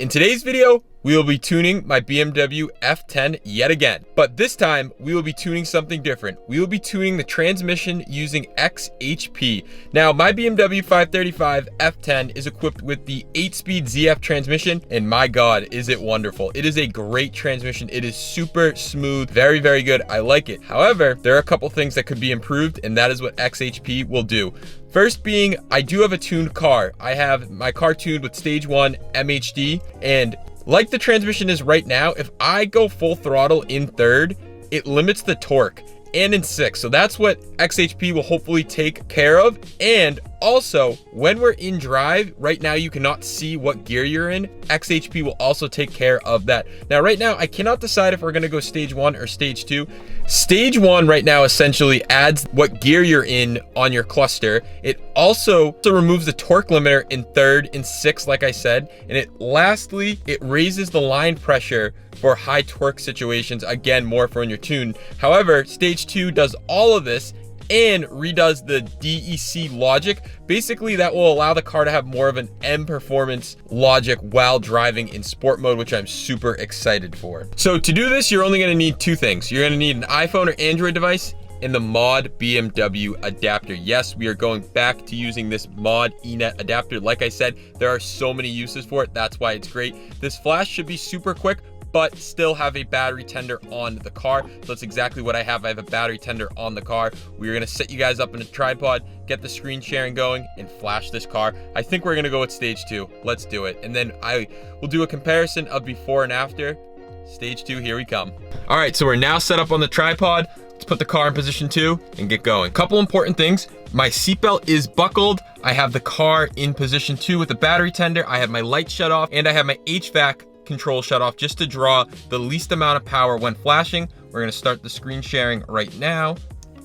In today's video, we will be tuning my BMW F10 yet again, but this time we will be tuning something different. We will be tuning the transmission using XHP. Now, my BMW 535 F10 is equipped with the 8-speed ZF transmission, and my God, is it wonderful. It is a great transmission. It is super smooth, very, very good. I like it. However, there are a couple things that could be improved, and that is what XHP will do. First being, I do have a tuned car. I have my car tuned with stage 1 MHD, and like the transmission is right now, if I go full throttle in third, it limits the torque, and in sixth. So that's what XHP will hopefully take care of. And also, when we're in drive, right now you cannot see what gear you're in. XHP will also take care of that. Now, right now, I cannot decide if we're gonna go stage 1 or stage 2. Stage 1 right now essentially adds what gear you're in on your cluster. It also removes the torque limiter in third and sixth, like I said. And lastly, it raises the line pressure for high torque situations, again, more for when you're tuned. However, stage 2 does all of this and redoes the DEC logic. Basically, that will allow the car to have more of an M performance logic while driving in sport mode, which I'm super excited for. So to do this, you're only gonna need two things. You're gonna need an iPhone or Android device and the mod BMW adapter. Yes, we are going back to using this mod eNet adapter. Like I said, there are so many uses for it. That's why it's great. This flash should be super quick, but still have a battery tender on the car. So that's exactly what I have. I have a battery tender on the car. We're gonna set you guys up in a tripod, get the screen sharing going, and flash this car. I think we're gonna go with stage 2. Let's do it. And then I will do a comparison of before and after. Stage 2, here we come. All right, so we're now set up on the tripod. Let's put the car in position 2 and get going. Couple important things. My seatbelt is buckled. I have the car in position 2 with the battery tender. I have my lights shut off, and I have my HVAC control shut off just to draw the least amount of power when flashing. We're gonna start the screen sharing right now.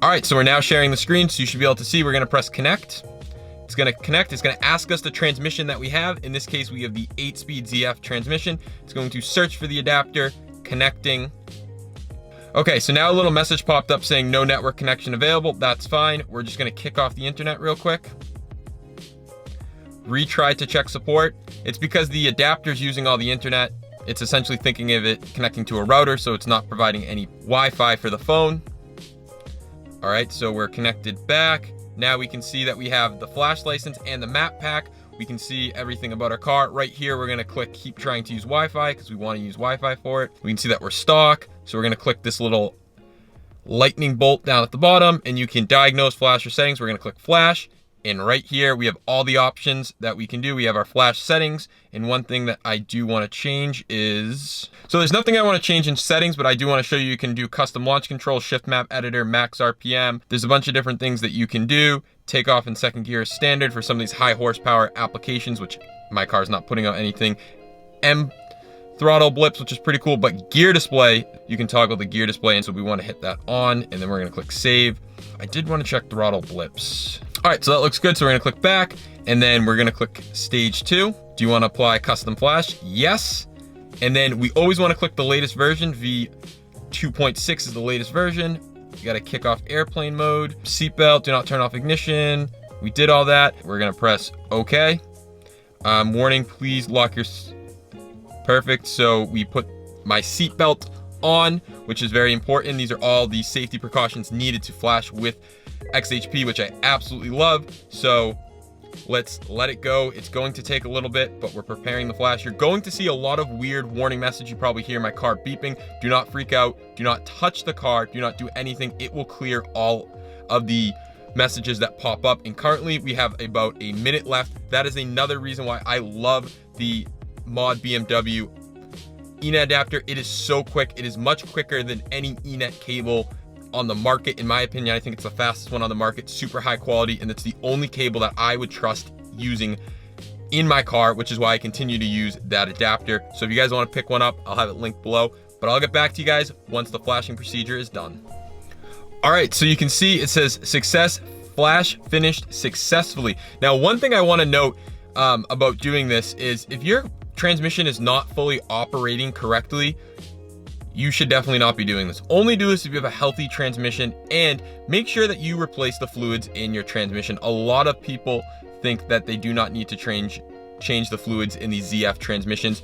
All right, so we're now sharing the screen, so you should be able to see. We're gonna press connect. It's gonna connect. It's gonna ask us the transmission that we have. In this case, we have the 8-speed ZF transmission. It's going to search for the adapter, connecting. Okay, so now a little message popped up saying no network connection available. That's fine. We're just gonna kick off the internet real quick. Retry to check support. It's because the adapter is using all the internet. It's essentially thinking of it connecting to a router, so it's not providing any Wi-Fi for the phone. All right, so we're connected back. Now we can see that we have the flash license and the map pack. We can see everything about our car. Right here, we're gonna click keep trying to use Wi-Fi because we wanna use Wi-Fi for it. We can see that we're stock. So we're gonna click this little lightning bolt down at the bottom, and you can diagnose flash or settings. We're gonna click flash. And right here, we have all the options that we can do. We have our flash settings. And one thing that I do want to change is, so there's nothing I want to change in settings, but I do want to show you can do custom launch control, shift map editor, max RPM. There's a bunch of different things that you can do. Takeoff in second gear is standard for some of these high horsepower applications, which my car's not putting out anything. M throttle blips, which is pretty cool, but gear display, you can toggle the gear display. And so we want to hit that on, and then we're going to click save. I did want to check throttle blips. All right, so that looks good. So we're gonna click back, and then we're gonna click stage 2. Do you wanna apply custom flash? Yes. And then we always wanna click the latest version. V2.6 is the latest version. You gotta kick off airplane mode. Seatbelt, do not turn off ignition. We did all that. We're gonna press okay. Warning, please lock your, perfect. So we put my seatbelt on, which is very important. These are all the safety precautions needed to flash with XHP, which I absolutely love. So let's let it go. It's going to take a little bit, but we're preparing the flash. You're going to see a lot of weird warning message. You probably hear my car beeping. Do not freak out. Do not touch the car. Do not do anything. It will clear all of the messages that pop up. And currently we have about a minute left. That is another reason why I love the mod BMW eNet adapter. It is so quick. It is much quicker than any eNet cable on the market. In my opinion, I think it's the fastest one on the market, super high quality, and it's the only cable that I would trust using in my car, which is why I continue to use that adapter. So if you guys want to pick one up, I'll have it linked below, but I'll get back to you guys once the flashing procedure is done. All right, so you can see it says success, flash finished successfully. Now, one thing I want to note about doing this is if your transmission is not fully operating correctly, you should definitely not be doing this. Only do this if you have a healthy transmission, and make sure that you replace the fluids in your transmission. A lot of people think that they do not need to change the fluids in these ZF transmissions.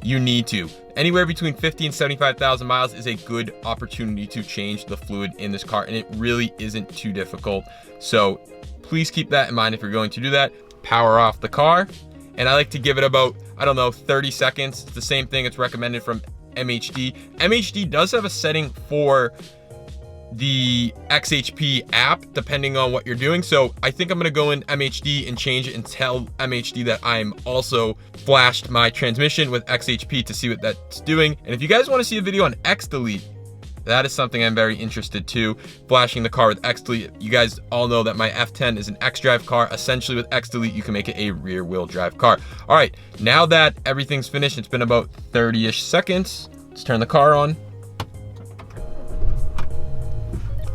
you need to. Anywhere between 50 and 75,000 miles is a good opportunity to change the fluid in this car, and it really isn't too difficult. So please keep that in mind if you're going to do that. Power off the car, and I like to give it about, I don't know, 30 seconds. It's the same thing, it's recommended from MHD. MHD does have a setting for the XHP app depending on what you're doing, so I think I'm gonna go in MHD and change it and tell MHD that I'm also flashed my transmission with XHP to see what that's doing. And if you guys want to see a video on XDELETE, that is something I'm very interested to, flashing the car with XDELETE. You guys all know that my F10 is an X-Drive car. Essentially with XDELETE, you can make it a rear wheel drive car. All right, now that everything's finished, it's been about 30-ish seconds. Let's turn the car on.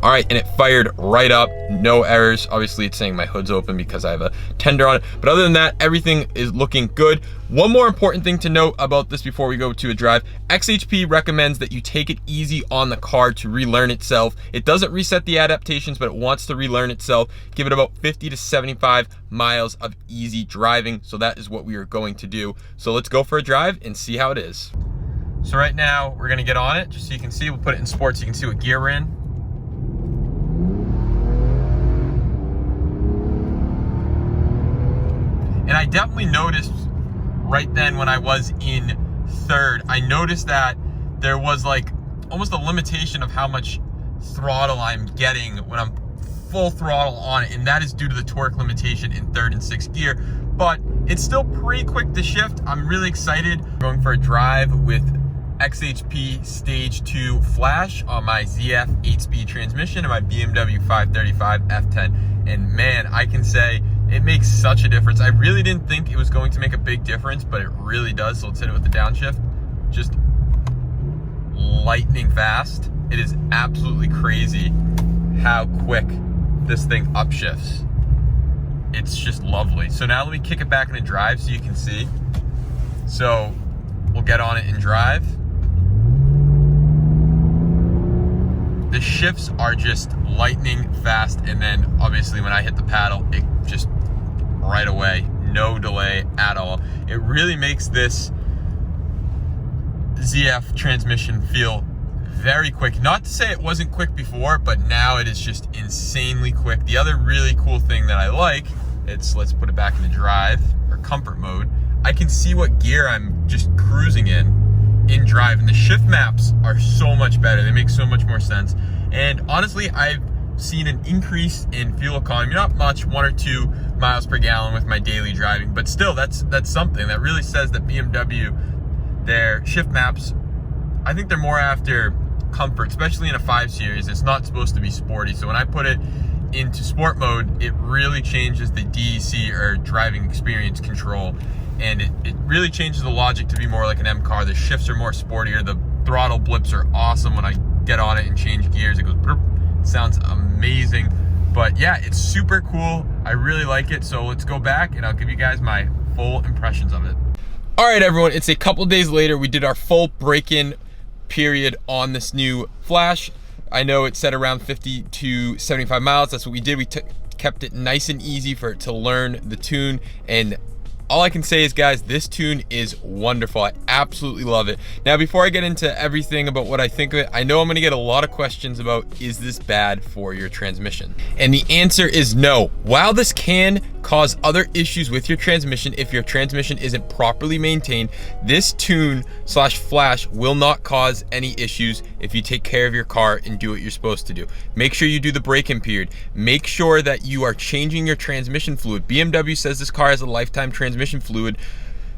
All right, and it fired right up, no errors. Obviously it's saying my hood's open because I have a tender on it, but other than that, everything is looking good. One more important thing to note about this before we go to a drive, XHP recommends that you take it easy on the car to relearn itself. It doesn't reset the adaptations, but it wants to relearn itself. Give it about 50 to 75 miles of easy driving. So that is what we are going to do. So let's go for a drive and see how it is. So right now we're gonna get on it, just so you can see. We'll put it in sports so you can see what gear we're in. And I definitely noticed right then when I was in third, I noticed that there was like almost a limitation of how much throttle I'm getting when I'm full throttle on it, and that is due to the torque limitation in third and sixth gear. But it's still pretty quick to shift. I'm really excited. Going for a drive with XHP Stage 2 Flash on my ZF 8-speed transmission and my BMW 535 F10. And man, I can say it makes such a difference. I really didn't think it was going to make a big difference, but it really does. So let's hit it with the downshift. Just lightning fast. It is absolutely crazy how quick this thing upshifts. It's just lovely. So now let me kick it back in a drive so you can see. So we'll get on it and drive. The shifts are just lightning fast, and then obviously when I hit the paddle, it just right away, no delay at all. It really makes this ZF transmission feel very quick. Not to say it wasn't quick before, but now it is just insanely quick. The other really cool thing that I like, let's put it back in the drive or comfort mode. I can see what gear I'm just cruising in drive, and the shift maps are so much better. They make so much more sense. And honestly, I've seen an increase in fuel economy, not much, 1 or 2 miles per gallon with my daily driving, but still that's something that really says that BMW, their shift maps, I think they're more after comfort, especially in a 5 Series. It's not supposed to be sporty. So when I put it into sport mode, it really changes the DEC or driving experience control. And it really changes the logic to be more like an M car. The shifts are more sportier. The throttle blips are awesome when I get on it and change gears. It goes, it sounds amazing. But yeah, it's super cool. I really like it. So let's go back and I'll give you guys my full impressions of it. All right, everyone, it's a couple days later. We did our full break-in period on this new Flash. I know it said around 50 to 75 miles. That's what we did. We kept it nice and easy for it to learn the tune, and all I can say is, guys, this tune is wonderful. I absolutely love it. Now, before I get into everything about what I think of it, I know I'm gonna get a lot of questions about, is this bad for your transmission? And the answer is no. While this can cause other issues with your transmission if your transmission isn't properly maintained, this tune / Flash will not cause any issues if you take care of your car and do what you're supposed to do. Make sure you do the break-in period. Make sure that you are changing your transmission fluid. BMW says this car has a lifetime transmission fluid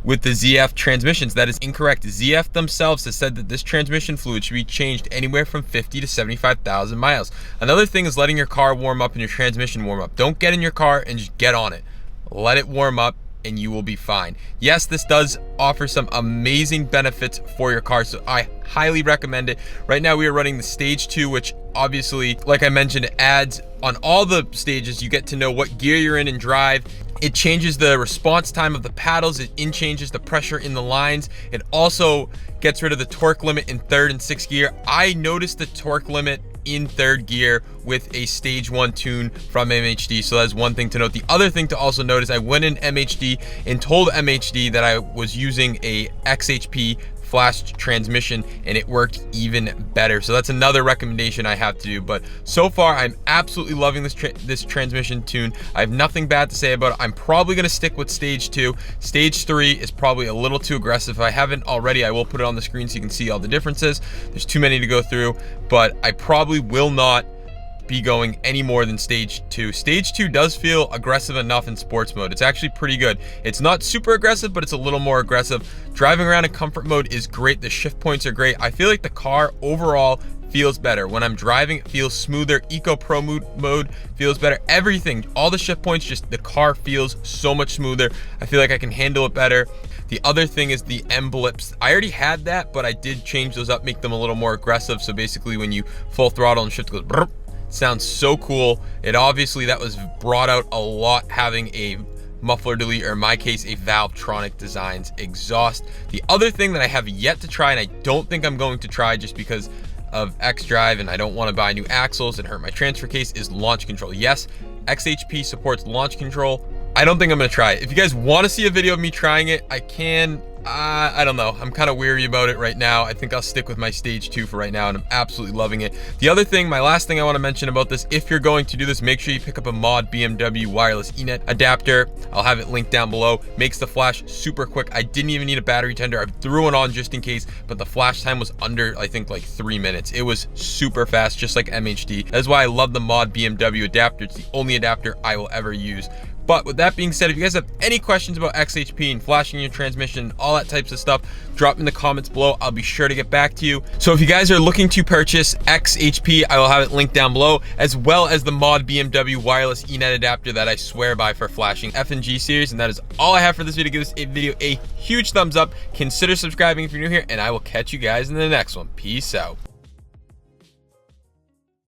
with the ZF transmissions. That is incorrect. ZF themselves has said that this transmission fluid should be changed anywhere from 50 to 75,000 miles. Another thing is letting your car warm up and your transmission warm up. Don't get in your car and just get on it. Let it warm up and you will be fine. Yes, this does offer some amazing benefits for your car, so I highly recommend it. Right now we are running the Stage 2, which obviously, like I mentioned, adds on all the stages. You get to know what gear you're in and drive. It changes the response time of the paddles. It changes the pressure in the lines. It also gets rid of the torque limit in third and sixth gear. I noticed the torque limit in third gear with a stage 1 tune from MHD. So that's one thing to note. The other thing to also note is I went in MHD and told MHD that I was using a XHP Flash transmission, and it worked even better. So that's another recommendation I have to do. But so far, I'm absolutely loving this transmission tune. I have nothing bad to say about it. I'm probably going to stick with stage 2. Stage 3 is probably a little too aggressive. If I haven't already, I will put it on the screen so you can see all the differences. There's too many to go through, but I probably will not be going any more than stage 2. Stage 2 does feel aggressive enough in sports mode. It's actually pretty good. It's not super aggressive, but it's a little more aggressive. Driving around in comfort mode is great. The shift points are great. I feel like the car overall feels better. When I'm driving, it feels smoother. Eco Pro mode feels better. Everything, all the shift points, just the car feels so much smoother. I feel like I can handle it better. The other thing is the M blips. I already had that, but I did change those up, make them a little more aggressive. So basically when you full throttle and shift goes brrr, sounds so cool. It obviously, that was brought out a lot having a muffler delete, or in my case, a Valvetronic Designs exhaust. The other thing that I have yet to try, and I don't think I'm going to try just because of X Drive and I don't want to buy new axles and hurt my transfer case, is launch control. Yes, XHP supports launch control. I don't think I'm going to try it. If you guys want to see a video of me trying it, I can. I don't know. I'm kind of weary about it right now. I think I'll stick with my stage 2 for right now, and I'm absolutely loving it. The other thing, my last thing I want to mention about this, if you're going to do this, make sure you pick up a mod BMW wireless Ethernet adapter. I'll have it linked down below. Makes the flash super quick. I didn't even need a battery tender. I threw it on just in case, but the flash time was under, I think, like 3 minutes. It was super fast, just like MHD. That's why I love the mod BMW adapter. It's the only adapter I will ever use. But with that being said, if you guys have any questions about XHP and flashing your transmission, all that types of stuff, drop in the comments below. I'll be sure to get back to you. So if you guys are looking to purchase XHP, I will have it linked down below, as well as the mod BMW wireless Ethernet adapter that I swear by for flashing F and G series. And that is all I have for this video. Give this video a huge thumbs up. Consider subscribing if you're new here, and I will catch you guys in the next one. Peace out.